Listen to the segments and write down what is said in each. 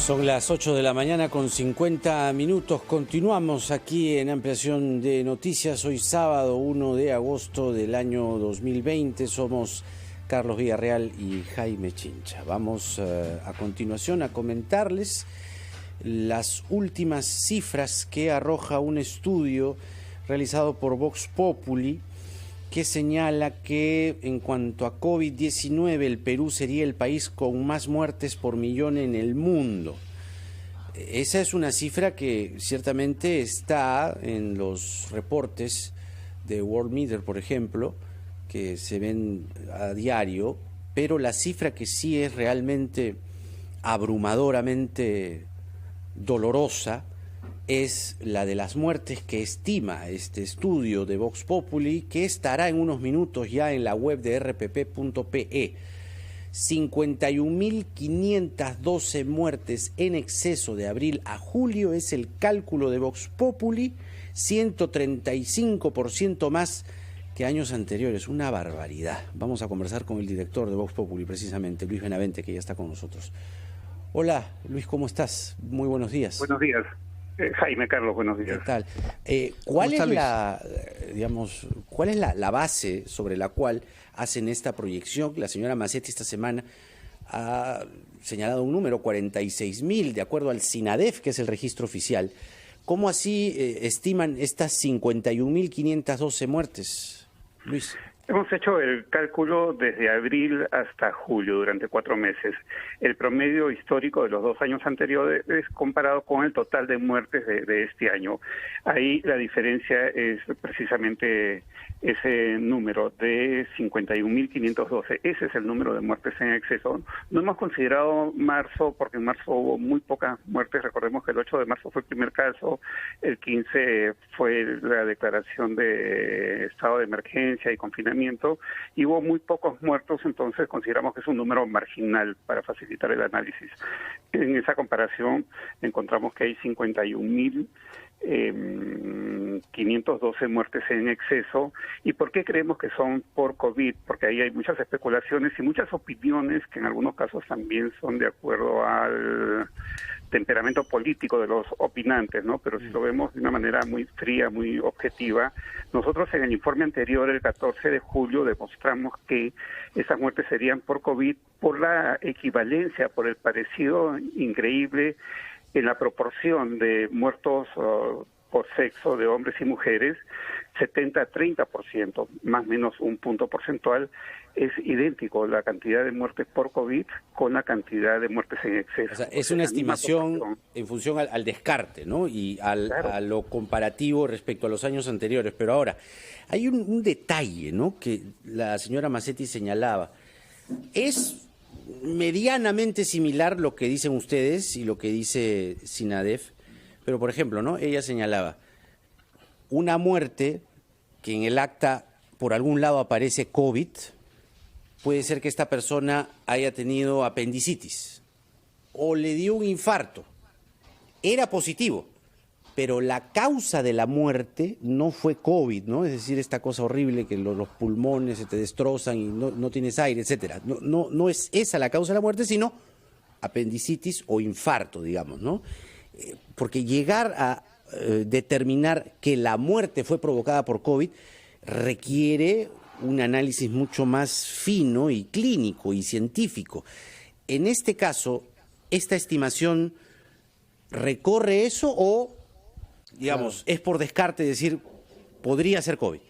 Son las 8 de la mañana con 50 minutos. Continuamos aquí en Ampliación de Noticias. Hoy sábado 1 de agosto del año 2020. Somos Carlos Villarreal y Jaime Chincha. Vamos a continuación a comentarles las últimas cifras que arroja un estudio realizado por Vox Populi, que señala que en cuanto a COVID-19 el Perú sería el país con más muertes por millón en el mundo. Esa es una cifra que ciertamente está en los reportes de Worldometer, por ejemplo, que se ven a diario, pero la cifra que sí es realmente abrumadoramente dolorosa es la de las muertes que estima este estudio de Vox Populi, que estará en unos minutos ya en la web de rpp.pe. 51.512 muertes en exceso de abril a julio es el cálculo de Vox Populi, 135% más que años anteriores, una barbaridad. Vamos a conversar con el director de Vox Populi, precisamente, Luis Benavente, que ya está con nosotros. Hola, Luis, ¿cómo estás? Muy buenos días. Buenos días. Jaime, Carlos, buenos días. ¿Qué tal? ¿Cuál es la base sobre la cual hacen esta proyección? La señora Macetti esta semana ha señalado un número, 46.000, de acuerdo al SINADEF, que es el registro oficial. ¿Cómo así estiman estas 51.512 muertes, Luis? Hemos hecho el cálculo desde abril hasta julio, durante 4 meses. El promedio histórico de los 2 años anteriores es comparado con el total de muertes de este año. Ahí la diferencia es precisamente ese número de 51.512. Ese es el número de muertes en exceso. No hemos considerado marzo, porque en marzo hubo muy pocas muertes. Recordemos que el 8 de marzo fue el primer caso, el 15 fue la declaración de estado de emergencia y confinamiento, y hubo muy pocos muertos, entonces consideramos que es un número marginal para facilitar el análisis. En esa comparación encontramos que hay 51.512 muertes en exceso. ¿Y por qué creemos que son por COVID? Porque ahí hay muchas especulaciones y muchas opiniones que en algunos casos también son de acuerdo al temperamento político de los opinantes, ¿no? Pero si lo vemos de una manera muy fría, muy objetiva, nosotros en el informe anterior, el 14 de julio, demostramos que esas muertes serían por COVID, por la equivalencia, por el parecido increíble en la proporción de muertos por sexo de hombres y mujeres, 70-30%, más o menos un punto porcentual, es idéntico la cantidad de muertes por COVID con la cantidad de muertes en exceso. O sea, es una estimación en función al descarte, ¿no? Y claro, a lo comparativo respecto a los años anteriores. Pero ahora, hay un detalle, ¿no?, que la señora Macetti señalaba. Es medianamente similar lo que dicen ustedes y lo que dice SINADEF, pero, por ejemplo, ¿no?, ella señalaba una muerte que en el acta por algún lado aparece COVID. Puede ser que esta persona haya tenido apendicitis o le dio un infarto. Era positivo, pero la causa de la muerte no fue COVID, ¿no? Es decir, esta cosa horrible que los pulmones se te destrozan y no tienes aire, etcétera. No es esa la causa de la muerte, sino apendicitis o infarto, digamos, ¿no? Porque llegar a determinar que la muerte fue provocada por COVID requiere un análisis mucho más fino y clínico y científico. En este caso, ¿esta estimación recorre eso o, digamos, es por descarte decir, podría ser COVID?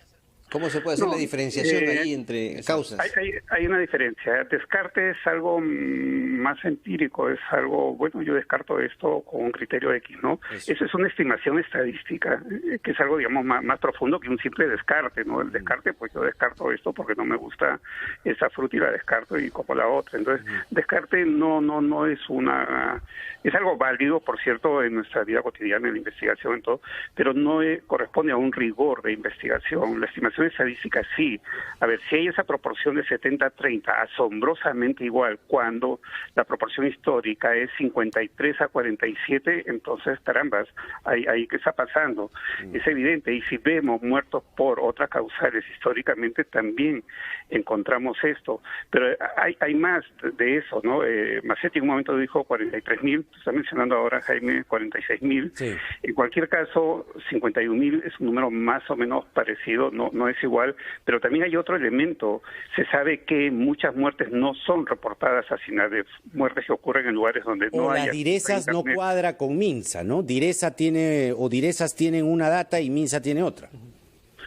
¿Cómo se puede hacer la diferenciación ahí entre causas? Hay una diferencia. Descarte es algo más empírico, es algo, bueno, yo descarto esto con un criterio X, ¿no? Eso es una estimación estadística, que es algo, digamos, más profundo que un simple descarte, ¿no? El descarte, pues yo descarto esto porque no me gusta esa fruta y la descarto y como la otra. Entonces, descarte no es una... Es algo válido, por cierto, en nuestra vida cotidiana, en la investigación, en todo, pero no corresponde a un rigor de investigación. La estimación proporción estadística sí. A ver, si hay esa proporción de 70-30, asombrosamente igual, cuando la proporción histórica es 53-47, entonces, carambas, ahí ¿qué está pasando? Es evidente, y si vemos muertos por otras causales históricamente, también encontramos esto. Pero hay más de eso, ¿no? Masetti en un momento dijo 43.000, está mencionando ahora, Jaime, 46.000. Sí. En cualquier caso, 51.000 es un número más o menos parecido, no es igual, pero también hay otro elemento. Se sabe que muchas muertes no son reportadas asesinadas, muertes que ocurren en lugares donde no hay... Las direzas no cuadra con Minsa, ¿no? Direzas tienen una data y Minsa tiene otra.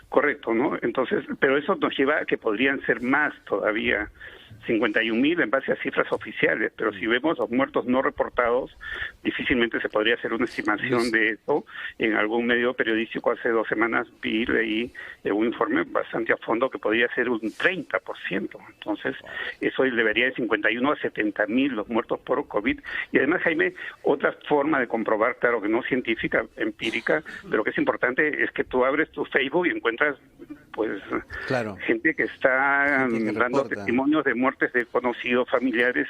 Correcto, ¿no? Entonces, pero eso nos lleva a que podrían ser más todavía, 51.000 en base a cifras oficiales, pero si vemos los muertos no reportados, difícilmente se podría hacer una estimación de eso. En algún medio periodístico hace 2 semanas leí un informe bastante a fondo que podría ser un 30%. Entonces, eso elevaría de 51 a 70.000 los muertos por COVID. Y además, Jaime, otra forma de comprobar, claro que no científica, empírica, pero que es importante, es que tú abres tu Facebook y encuentras pues gente que está dando testimonios de muertes de conocidos, familiares,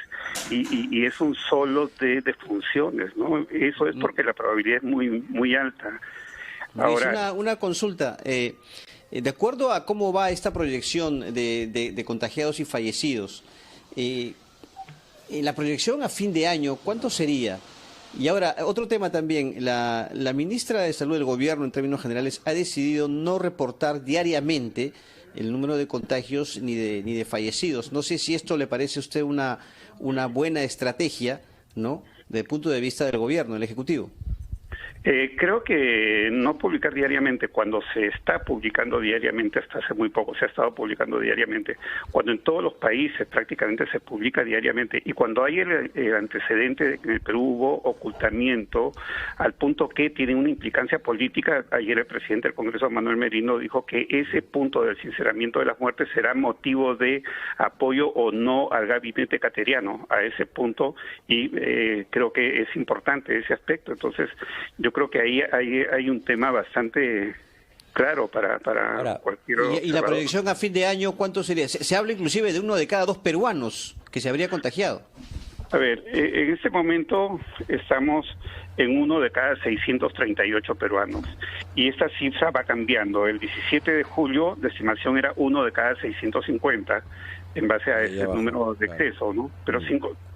y es un solo de defunciones, ¿no? Eso es porque la probabilidad es muy alta. Ahora, una consulta. De acuerdo a cómo va esta proyección de contagiados y fallecidos, la proyección a fin de año, ¿cuánto sería? Y ahora, otro tema también, la ministra de Salud del Gobierno, en términos generales, ha decidido no reportar diariamente el número de contagios ni de fallecidos. No sé si esto le parece a usted una buena estrategia, ¿no?, desde el punto de vista del Gobierno, del Ejecutivo. Creo que no publicar diariamente, cuando se está publicando diariamente, hasta hace muy poco se ha estado publicando diariamente, cuando en todos los países prácticamente se publica diariamente, y cuando hay el antecedente de que en el Perú hubo ocultamiento al punto que tiene una implicancia política. Ayer el presidente del Congreso, Manuel Merino, dijo que ese punto del sinceramiento de las muertes será motivo de apoyo o no al gabinete cateriano, a ese punto, y creo que es importante ese aspecto. Entonces, yo creo que ahí hay un tema bastante claro para ahora, cualquier ¿Y la proyección a fin de año cuánto sería? Se habla inclusive de 1 de cada 2 peruanos que se habría contagiado. A ver, en este momento estamos en 1 de cada 638 peruanos, y esta cifra va cambiando. El 17 de julio la estimación era 1 de cada 650, en base a ese número de exceso, ¿no? Pero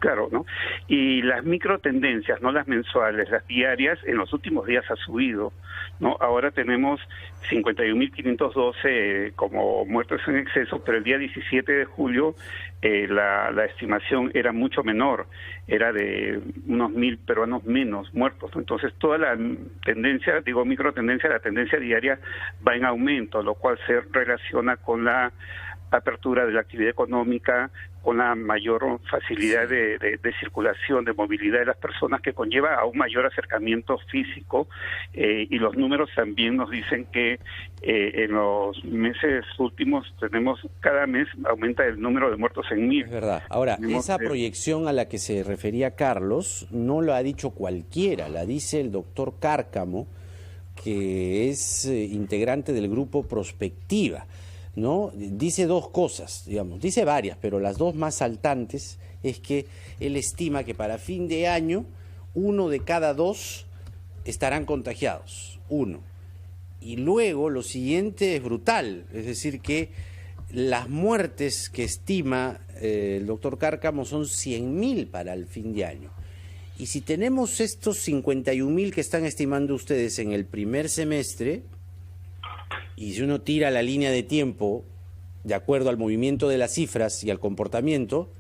claro, ¿no? Y las micro tendencias, no las mensuales, las diarias, en los últimos días ha subido, ¿no? Ahora tenemos 51.512 como muertes en exceso, pero el día 17 de julio la estimación era mucho menor, era de unos 1.000 peruanos menos muertos. Entonces toda la tendencia, micro tendencia, la tendencia diaria va en aumento, lo cual se relaciona con la apertura de la actividad económica, con la mayor facilidad de circulación, de movilidad de las personas, que conlleva a un mayor acercamiento físico, y los números también nos dicen que en los meses últimos cada mes aumenta el número de muertos en 1.000. Es verdad. Ahora, esa proyección a la que se refería Carlos no lo ha dicho cualquiera, la dice el doctor Cárcamo, que es integrante del grupo Prospectiva, ¿no? Dice 2 cosas, dice varias, pero las 2 más saltantes es que él estima que para fin de año 1 de cada 2 estarán contagiados, 1. Y luego lo siguiente es brutal, es decir que las muertes que estima el doctor Cárcamo son 100.000 para el fin de año. Y si tenemos estos 51.000 que están estimando ustedes en el primer semestre, y si uno tira la línea de tiempo de acuerdo al movimiento de las cifras y al comportamiento,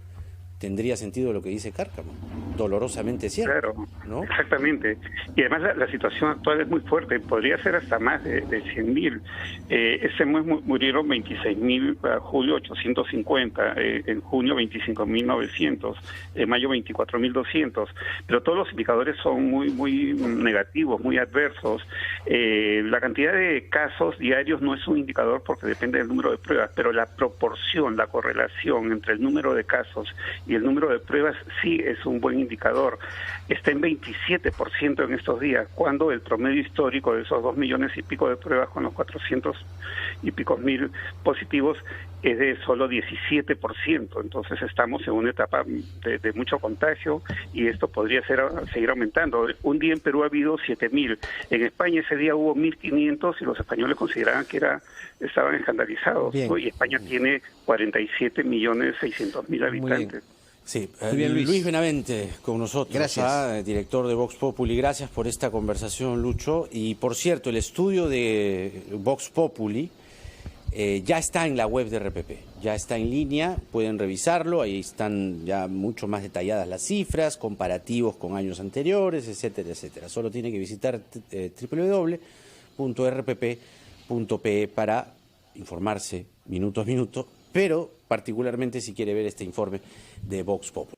tendría sentido lo que dice Cárcamo. Dolorosamente cierto. Claro, ¿no? Exactamente. Y además la situación actual es muy fuerte, podría ser hasta más de 100.000. Ese mes murieron 26.000, para julio 850, en junio 25.900, en mayo 24.200, pero todos los indicadores son muy negativos, muy adversos. La cantidad de casos diarios no es un indicador porque depende del número de pruebas, pero la proporción, la correlación entre el número de casos y el número de pruebas sí es un buen indicador, está en 27% en estos días, cuando el promedio histórico de esos 2 millones y pico de pruebas con los 400 y pico mil positivos es de solo 17%. Entonces estamos en una etapa de mucho contagio y esto podría seguir aumentando. Un día en Perú ha habido 7.000. En España ese día hubo 1.500 y los españoles consideraban que estaban escandalizados, ¿no? Y España tiene 47.600.000 habitantes. Sí, bien, Luis Benavente con nosotros, gracias. Director de Vox Populi. Gracias por esta conversación, Lucho. Y por cierto, el estudio de Vox Populi ya está en la web de RPP, ya está en línea, pueden revisarlo, ahí están ya mucho más detalladas las cifras, comparativos con años anteriores, etcétera, etcétera. Solo tiene que visitar www.rpp.pe para informarse minuto a minuto, pero particularmente si quiere ver este informe de Vox Populi.